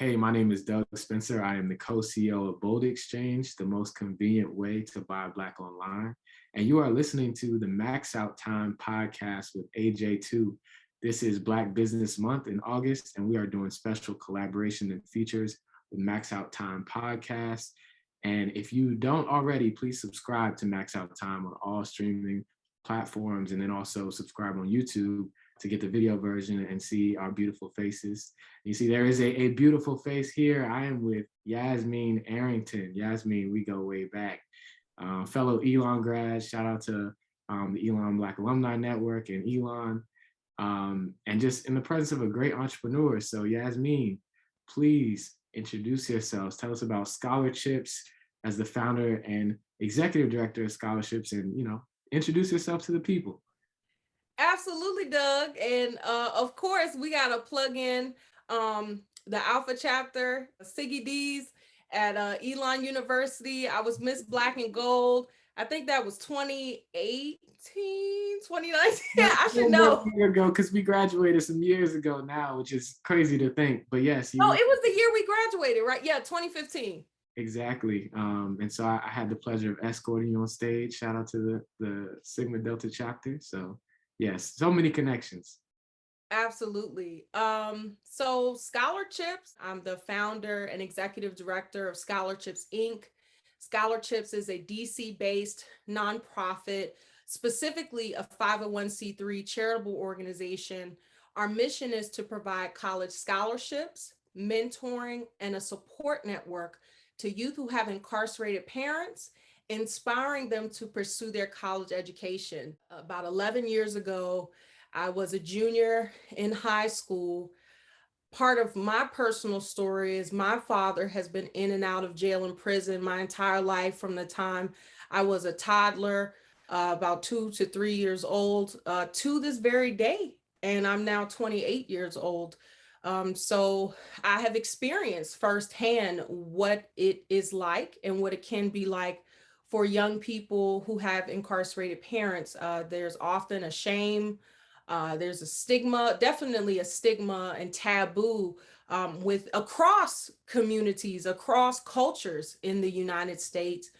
Hey, my name is Doug Spencer. I am the co-CEO of Bold Exchange, the most convenient way to buy Black online. And you are listening to the Max Out Time podcast with AJ2. This is Black Business Month in August, and we are doing special collaboration and features with Max Out Time podcast. And if you don't already, please subscribe to Max Out Time on all streaming platforms, and then also subscribe on YouTube to get the video version and see our beautiful faces. You see, there is a beautiful face here. I am with Yasmine Arrington. Yasmine, we go way back. Fellow Elon grad, shout out to the Elon Black Alumni Network and Elon, and just in the presence of a great entrepreneur. So Yasmine, please introduce yourselves. Tell us about ScholarCHIPS as the founder and executive director of ScholarCHIPS, and introduce yourself to the people. Absolutely, Doug. And of course, we got to plug in the Alpha chapter, Siggy D's at Elon University. I was Miss Black and Gold. I think that was 2018, 2019. Yeah, I should know. A year ago, because we graduated some years ago now, which is crazy to think. But yes. It was the year we graduated, right? Yeah, 2015. Exactly. And so I had the pleasure of escorting you on stage. Shout out to the Sigma Delta chapter. So yes, so many connections. Absolutely. So ScholarCHIPS, I'm the founder and executive director of ScholarCHIPS Inc. ScholarCHIPS is a DC-based nonprofit, specifically a 501c3 charitable organization. Our mission is to provide college scholarships, mentoring, and a support network to youth who have incarcerated parents, inspiring them to pursue their college education. About 11 years ago, I was a junior in high school. Part of my personal story is my father has been in and out of jail and prison my entire life, from the time I was a toddler, about 2 to 3 years old, to this very day. And I'm now 28 years old. So I have experienced firsthand what it is like and what it can be like for young people who have incarcerated parents. There's often a shame. There's a stigma, definitely a stigma and taboo with across communities, across cultures in the United States.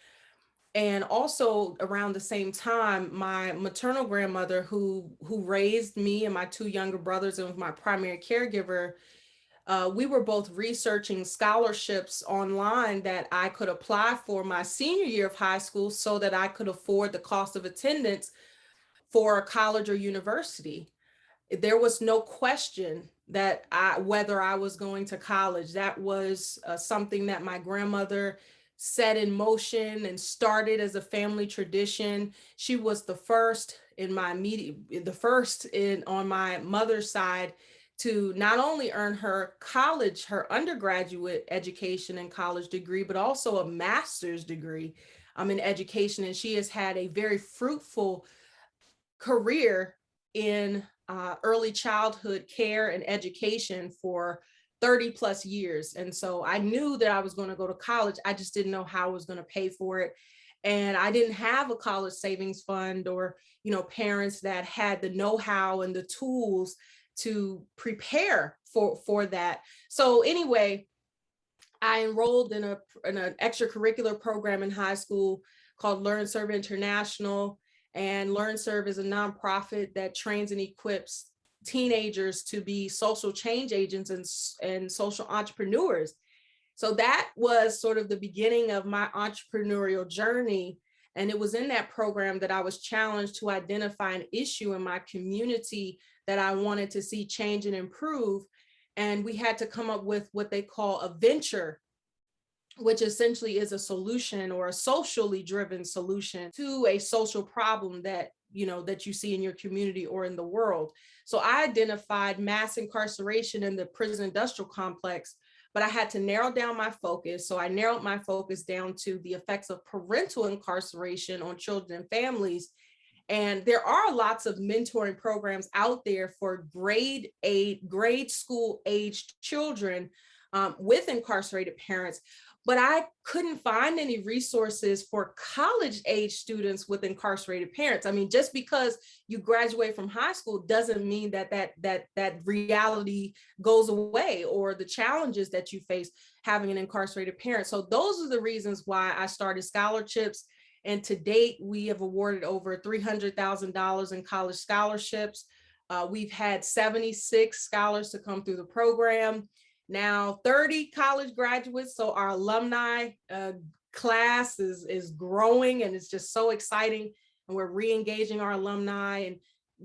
And also around the same time, my maternal grandmother, who raised me and my two younger brothers and was my primary caregiver, we were both researching scholarships online that I could apply for my senior year of high school so that I could afford the cost of attendance for a college or university. There was no question that whether I was going to college. That was something that my grandmother set in motion and started as a family tradition. She was the first in my on my mother's side to not only earn her undergraduate education and college degree, but also a master's degree in education. And she has had a very fruitful career in early childhood care and education for 30 plus years. And so I knew that I was going to go to college. I just didn't know how I was going to pay for it. And I didn't have a college savings fund or, parents that had the know-how and the tools to prepare for that. So anyway, I enrolled in an extracurricular program in high school called LearnServe International. And LearnServe is a nonprofit that trains and equips teenagers to be social change agents and social entrepreneurs. So that was sort of the beginning of my entrepreneurial journey. And it was in that program that I was challenged to identify an issue in my community that I wanted to see change and improve. And we had to come up with what they call a venture, which essentially is a solution or a socially driven solution to a social problem that you see in your community or in the world. So I identified mass incarceration in the prison industrial complex, but I had to narrow down my focus. So I narrowed my focus down to the effects of parental incarceration on children and families. And there are lots of mentoring programs out there for grade school aged children with incarcerated parents. but I couldn't find any resources for college age students with incarcerated parents. I mean, just because you graduate from high school doesn't mean that reality goes away, or the challenges that you face having an incarcerated parent. So those are the reasons why I started ScholarCHIPS. And to date, we have awarded over $300,000 in college scholarships. We've had 76 scholars to come through the program. Now 30 college graduates. So our alumni class is growing, and it's just so exciting. And we're re-engaging our alumni and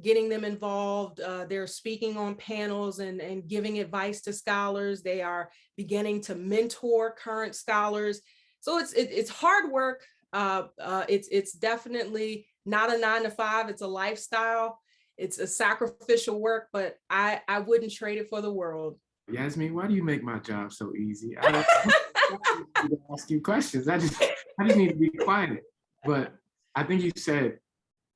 getting them involved. They're speaking on panels and giving advice to scholars. They are beginning to mentor current scholars. So it's hard work. It's definitely not a 9-to-5. It's a lifestyle. It's a sacrificial work, but I wouldn't trade it for the world. Yasmine, why do you make my job so easy? I don't need to ask you questions. I just need to be quiet. But I think you said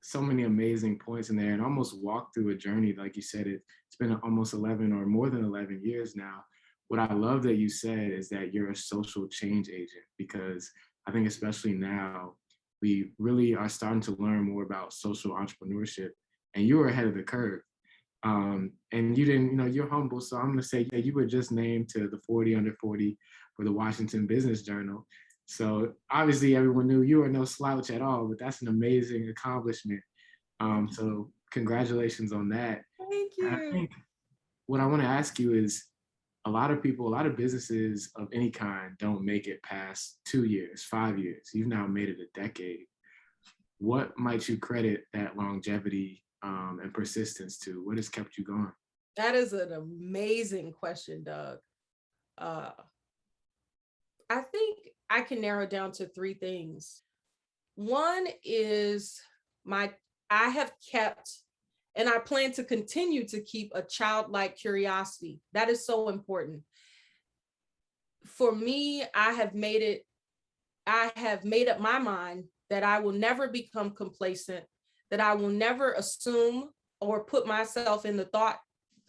so many amazing points in there, and almost walked through a journey. Like you said, it's been almost 11 or more than 11 years now. What I love that you said is that you're a social change agent, because I think especially now, we really are starting to learn more about social entrepreneurship, and you were ahead of the curve. And you didn't, you're humble. So I'm going to say that you were just named to the 40 under 40 for the Washington Business Journal. So obviously everyone knew you were no slouch at all, but that's an amazing accomplishment. So congratulations on that. Thank you. And I think what I want to ask you is, a lot of people, a lot of businesses of any kind don't make it past 2 years, 5 years. You've now made it a decade. What might you credit that longevity and persistence to? What has kept you going? That is an amazing question, Doug. I think I can narrow down to 3 things. One is I have kept, and I plan to continue to keep, a childlike curiosity. That is so important. For me, I have made up my mind that I will never become complacent, that I will never assume or put myself in the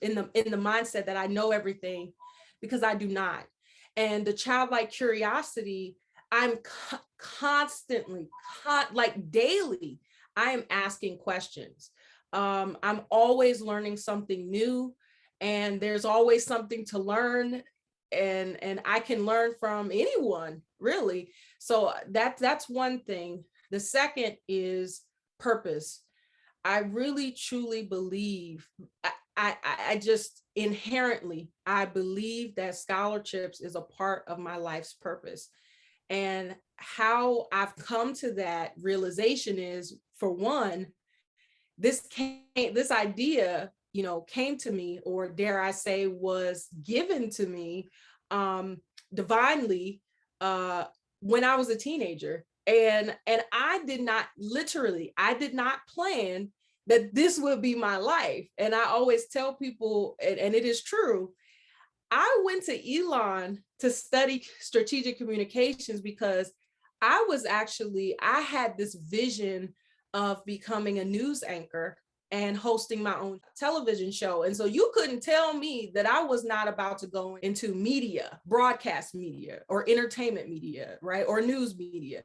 mindset that I know everything, because I do not. And the childlike curiosity, I'm constantly, like daily, I am asking questions. I'm always learning something new, and there's always something to learn, and I can learn from anyone, really. So that's one thing. The second is purpose. I really truly believe, I just inherently, I believe that ScholarCHIPS is a part of my life's purpose. And how I've come to that realization is, for one, this idea, came to me, or dare I say, was given to me divinely when I was a teenager. And I did not plan that this would be my life. And I always tell people, and it is true, I went to Elon to study strategic communications because I had this vision of becoming a news anchor and hosting my own television show. And so you couldn't tell me that I was not about to go into media, broadcast media, or entertainment media, right? Or news media.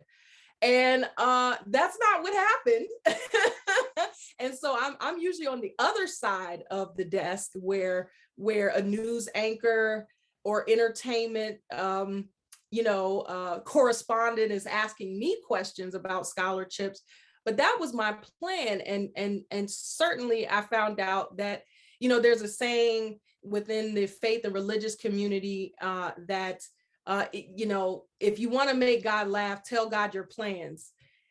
And that's not what happened. And so I'm usually on the other side of the desk, where a news anchor or entertainment correspondent is asking me questions about ScholarCHIPS. But that was my plan. And certainly I found out that, there's a saying within the faith and religious community that if you want to make God laugh, tell God your plans.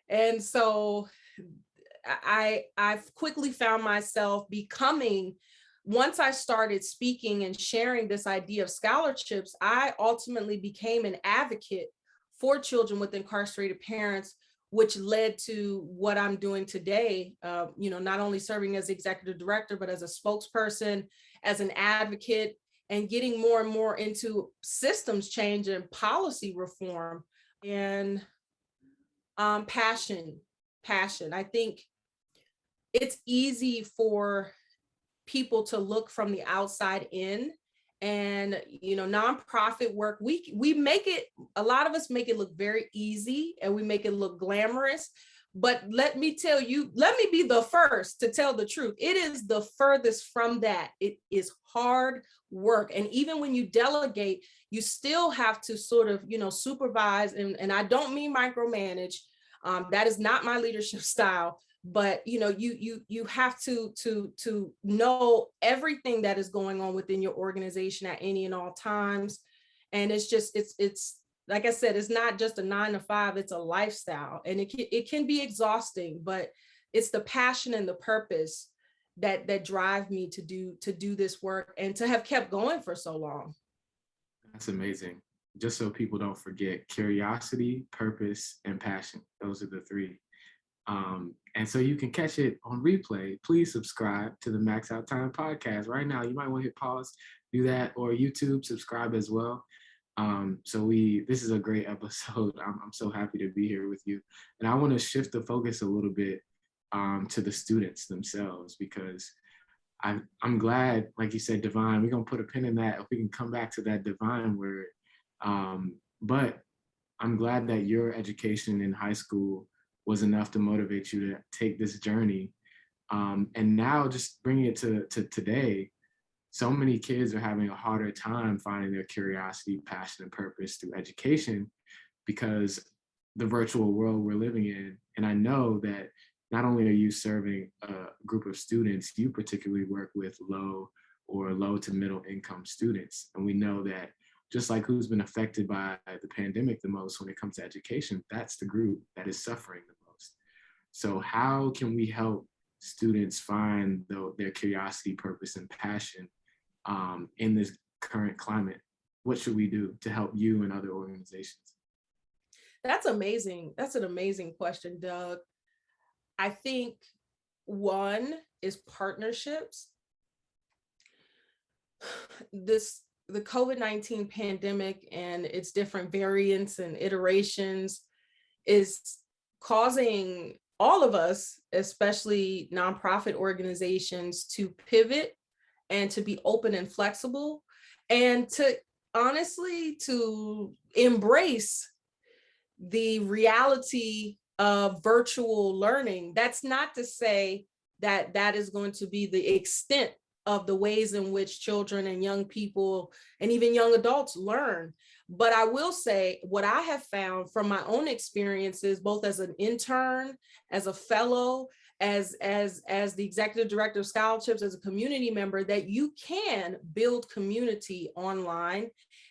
And so I've quickly found myself becoming, once I started speaking and sharing this idea of ScholarCHIPS, I ultimately became an advocate for children with incarcerated parents, which led to what I'm doing today, not only serving as executive director, but as a spokesperson, as an advocate, and getting more and more into systems change and policy reform. And passion. I think it's easy for people to look from the outside in And nonprofit work, we make it, a lot of us make it look very easy and we make it look glamorous. But let me tell you, let me be the first to tell the truth. It is the furthest from that. It is hard work. And even when you delegate, you still have to sort of, supervise. And I don't mean micromanage. That is not my leadership style. But you have to know everything that is going on within your organization at any and all times. And it's like I said, it's not just a 9 to 5, it's a lifestyle. And it can be exhausting, but it's the passion and the purpose that drive me to do this work and to have kept going for so long. That's amazing. Just so people don't forget, curiosity, purpose, and passion. Those are the three. And so you can catch it on replay. Please subscribe to the Max Out Time podcast right now. You might want to hit pause, do that, or YouTube, subscribe as well. This is a great episode. I'm so happy to be here with you. And I want to shift the focus a little bit to the students themselves, because I'm glad, like you said, divine, we're going to put a pin in that if we can come back to that divine word. But I'm glad that your education in high school was enough to motivate you to take this journey. And now just bringing it to today, so many kids are having a harder time finding their curiosity, passion, and purpose through education because the virtual world we're living in. And I know that not only are you serving a group of students, you particularly work with low to middle income students. And we know that just like who's been affected by the pandemic the most when it comes to education, that's the group that is suffering the most. So how can we help students find their curiosity, purpose, and passion in this current climate? What should we do to help you and other organizations? That's amazing. That's an amazing question, Doug. I think one is partnerships. The COVID-19 pandemic and its different variants and iterations is causing all of us, especially nonprofit organizations, to pivot and to be open and flexible, and to honestly to embrace the reality of virtual learning. That's not to say that that is going to be the extent of the ways in which children and young people and even young adults learn. But I will say what I have found from my own experiences, both as an intern, as a fellow, as the executive director of ScholarCHIPS, as a community member, that you can build community online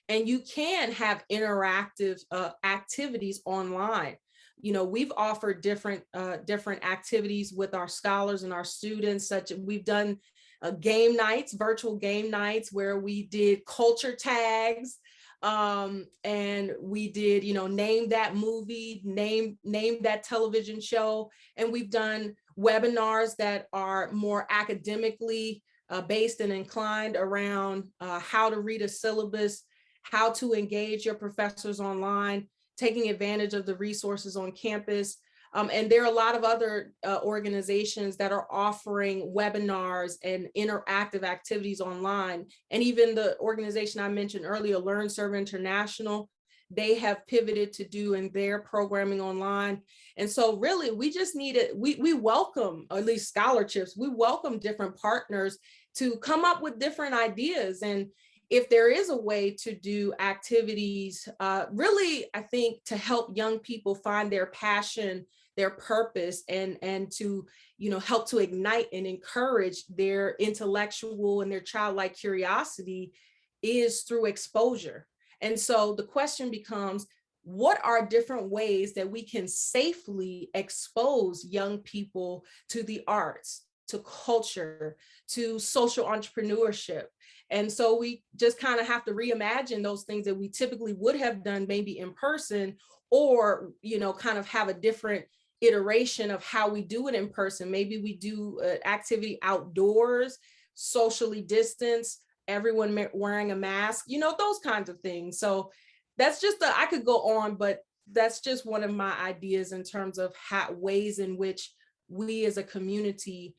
and you can have interactive activities online. We've offered different activities with our scholars and our students, such as we've done game nights, virtual game nights, where we did culture tags, and we did, name that movie, name that television show. And we've done webinars that are more academically based and inclined around how to read a syllabus, how to engage your professors online, taking advantage of the resources on campus. And there are a lot of other organizations that are offering webinars and interactive activities online. And even the organization I mentioned earlier, LearnServe International, they have pivoted to doing their programming online. And so really, we just needed, we welcome, or at least ScholarCHIPS, we welcome different partners to come up with different ideas. And if there is a way to do activities, really, I think to help young people find their passion, their purpose, and to, help to ignite and encourage their intellectual and their childlike curiosity, is through exposure. And so the question becomes, what are different ways that we can safely expose young people to the arts, to culture, to social entrepreneurship? And so we just kind of have to reimagine those things that we typically would have done maybe in person, or, kind of have a different iteration of how we do it in person. Maybe we do an activity outdoors, socially distanced, everyone wearing a mask, those kinds of things. So that's just I could go on, but that's just one of my ideas in terms of ways in which we as a community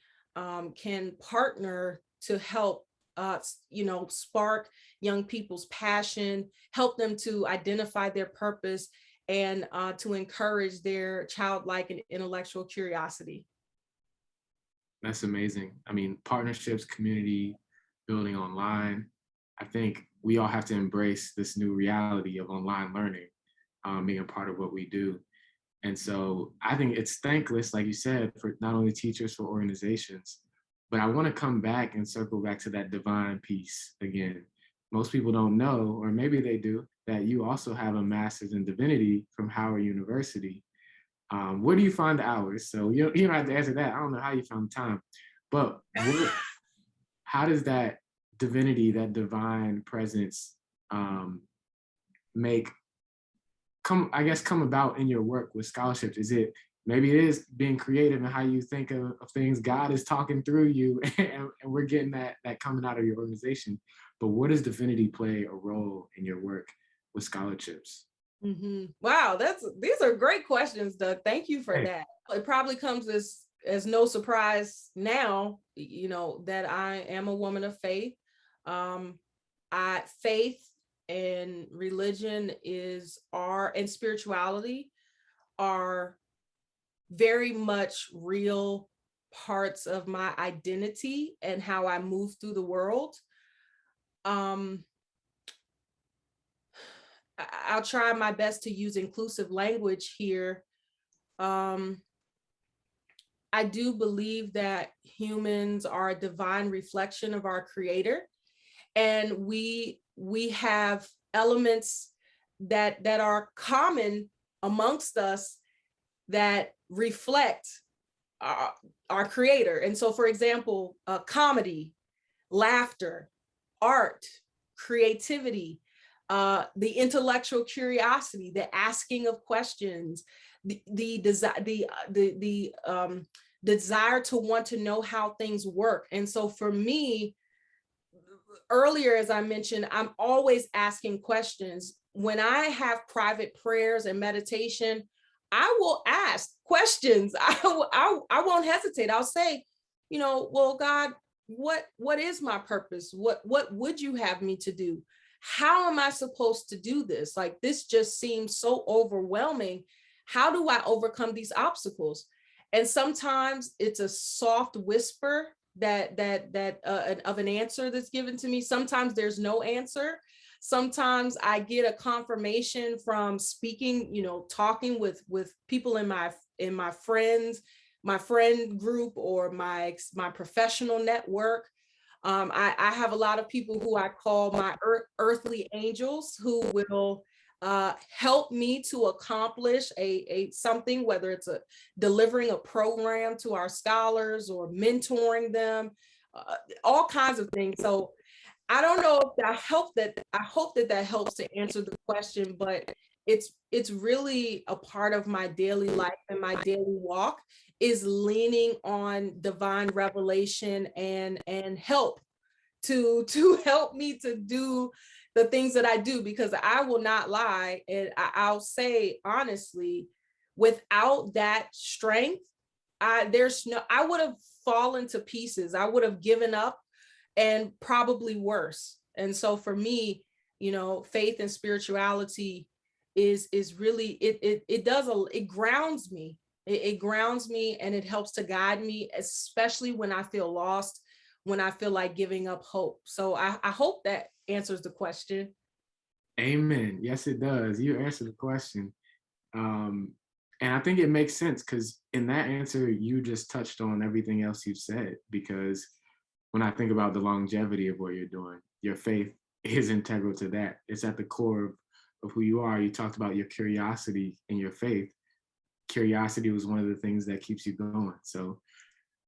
can partner to help spark young people's passion, help them to identify their purpose, and to encourage their childlike and intellectual curiosity. That's amazing. I mean, partnerships, community building online. I think we all have to embrace this new reality of online learning, being a part of what we do. And so I think it's thankless, like you said, for not only teachers, for organizations. But I want to come back and circle back to that divine piece again. Most people don't know, or maybe they do, that you also have a master's in divinity from Howard University. Where do you find the hours? So you don't have to answer that. I don't know how you found the time, but how does that divinity, that divine presence, make come about in your work with scholarships? Is it, maybe it is being creative in how you think of things. God is talking through you, and we're getting that coming out of your organization. But where does divinity play a role in your work with ScholarCHIPS? Mm-hmm. Wow, these are great questions, Doug. Thank you for that. It probably comes as no surprise now, that I am a woman of faith. Faith and religion and spirituality are very much real parts of my identity and how I move through the world. I'll try my best to use inclusive language here. I do believe that humans are a divine reflection of our creator, and we have elements that are common amongst us that reflect our creator. And so, for example, comedy, laughter, art, creativity, the intellectual curiosity, the asking of questions, the desire to want to know how things work. And so for me, earlier, as I mentioned, I'm always asking questions. When I have private prayers and meditation, I will ask questions. I won't hesitate. I'll say, well, God, what is my purpose? What would you have me to do? How am I supposed to do this? Like, this just seems so overwhelming. How do I overcome these obstacles? And sometimes it's a soft whisper that of an answer that's given to me. Sometimes there's no answer. Sometimes I get a confirmation from speaking, talking with people in my friend group, or my professional network. I have a lot of people who I call my earthly angels, who will help me to accomplish something, whether it's delivering a program to our scholars or mentoring them, all kinds of things. So I don't know if I hope that helps to answer the question, but it's really a part of my daily life and my daily walk, is leaning on divine revelation and help to help me to do the things that I do, because I will not lie. And I'll say honestly, without that strength, I would have fallen to pieces. I would have given up, and probably worse. And so for me, faith and spirituality is really, it grounds me. It grounds me, and it helps to guide me, especially when I feel lost, when I feel like giving up hope. So I hope that answers the question. Amen. Yes, it does. You answered the question. And I think it makes sense, because in that answer, you just touched on everything else you've said. Because when I think about the longevity of what you're doing, your faith is integral to that. It's at the core of who you are. You talked about your curiosity and your faith. Curiosity was one of the things that keeps you going. So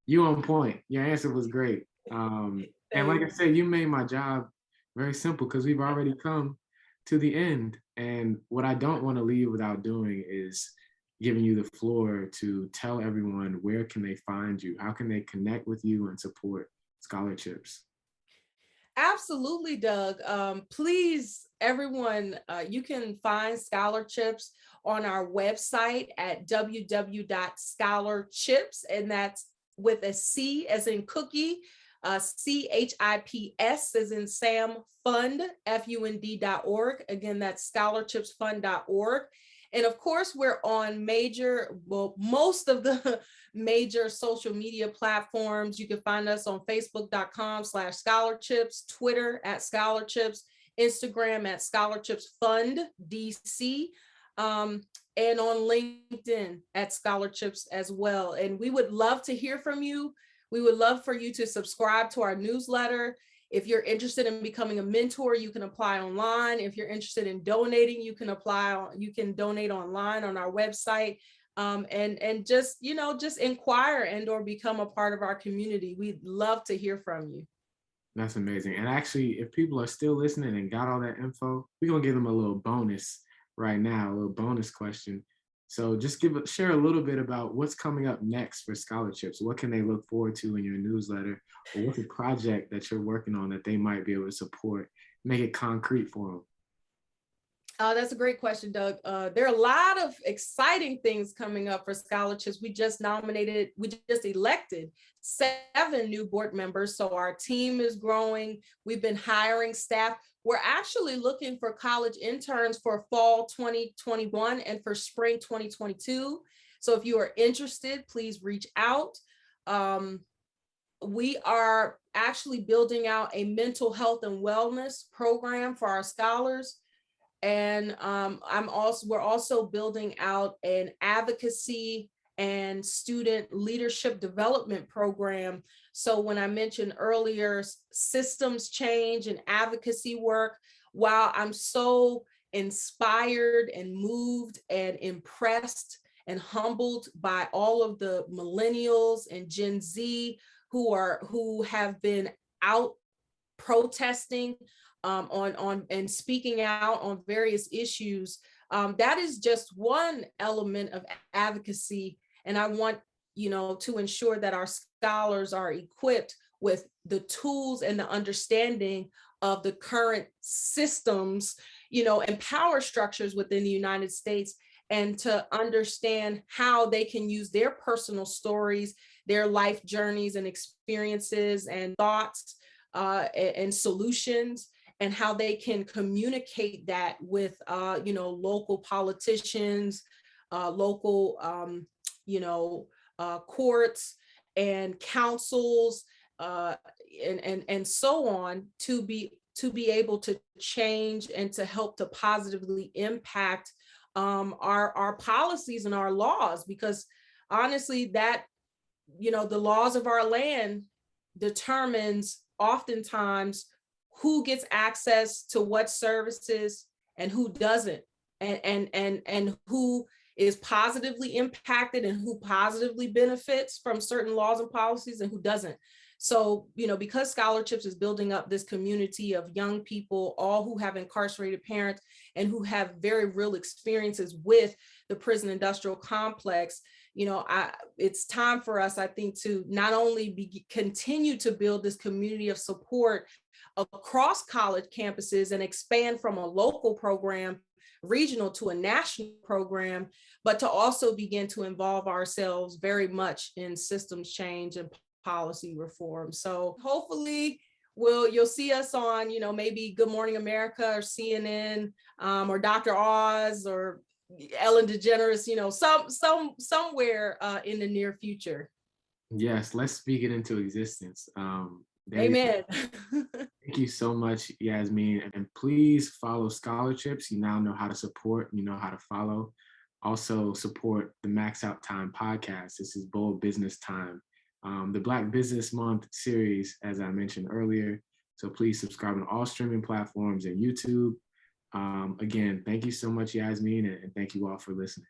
you on point. Your answer was great. And like I said, you made my job very simple, because we've already come to the end. And what I don't want to leave without doing is giving you the floor to tell everyone, where can they find you? How can they connect with you and support ScholarCHIPS? Absolutely, Doug. Please, everyone, you can find ScholarCHIPS on our website at www.scholarchips, and that's with a C as in cookie, CHIPS as in Sam Fund, FUND.org. Again, that's scholarchipsfund.org. And of course, we're on most of the major social media platforms. You can find us on facebook.com/scholarchips, Twitter @scholarchips, Instagram @scholarchipsfund.dc, and on LinkedIn @scholarchips as well. And we would love to hear from you. We would love for you to subscribe to our newsletter. If you're interested in becoming a mentor, you can apply online. If you're interested in donating, you can donate online on our website. And just inquire and or become a part of our community. We'd love to hear from you. That's amazing. And actually, if people are still listening and got all that info, we're gonna give them a little bonus right now, a little bonus question. So just share a little bit about what's coming up next for ScholarCHIPS. What can they look forward to in your newsletter? Or what's a project that you're working on that they might be able to support? Make it concrete for them. That's a great question, Doug. There are a lot of exciting things coming up for ScholarCHIPS. We just elected 7 new board members. So our team is growing. We've been hiring staff. We're actually looking for college interns for fall 2021 and for spring 2022. So if you are interested, please reach out. We are actually building out a mental health and wellness program for our scholars. And we're also building out an advocacy and student leadership development program. So when I mentioned earlier, systems change and advocacy work, while I'm so inspired and moved and impressed and humbled by all of the millennials and Gen Z who have been out protesting and speaking out on various issues, that is just one element of advocacy. And I want, to ensure that our scholars are equipped with the tools and the understanding of the current systems, and power structures within the United States, and to understand how they can use their personal stories, their life journeys and experiences and thoughts and solutions, and how they can communicate that with, local politicians, local, courts and councils, and so on, to be able to change and to help to positively impact our policies and our laws. Because honestly, that, the laws of our land determines oftentimes who gets access to what services and who doesn't, and who is positively impacted and who positively benefits from certain laws and policies and who doesn't. So, because ScholarCHIPS is building up this community of young people, all who have incarcerated parents and who have very real experiences with the prison industrial complex, it's time for us, I think, to not only continue to build this community of support across college campuses and expand from a local program, regional, to a national program, but to also begin to involve ourselves very much in systems change and policy reform. So hopefully you'll see us on, maybe Good Morning America or CNN, or Dr. Oz or Ellen DeGeneres, somewhere in the near future. Yes, let's speak it into existence. Amen. Thank you so much, Yasmine. And please follow ScholarCHIPS. You now know how to support, you know how to follow. Also support the Max Out Time podcast. This is Bold Business Time, the Black Business Month series, as I mentioned earlier. So please subscribe on all streaming platforms and YouTube. Again, thank you so much, Yasmine, and thank you all for listening.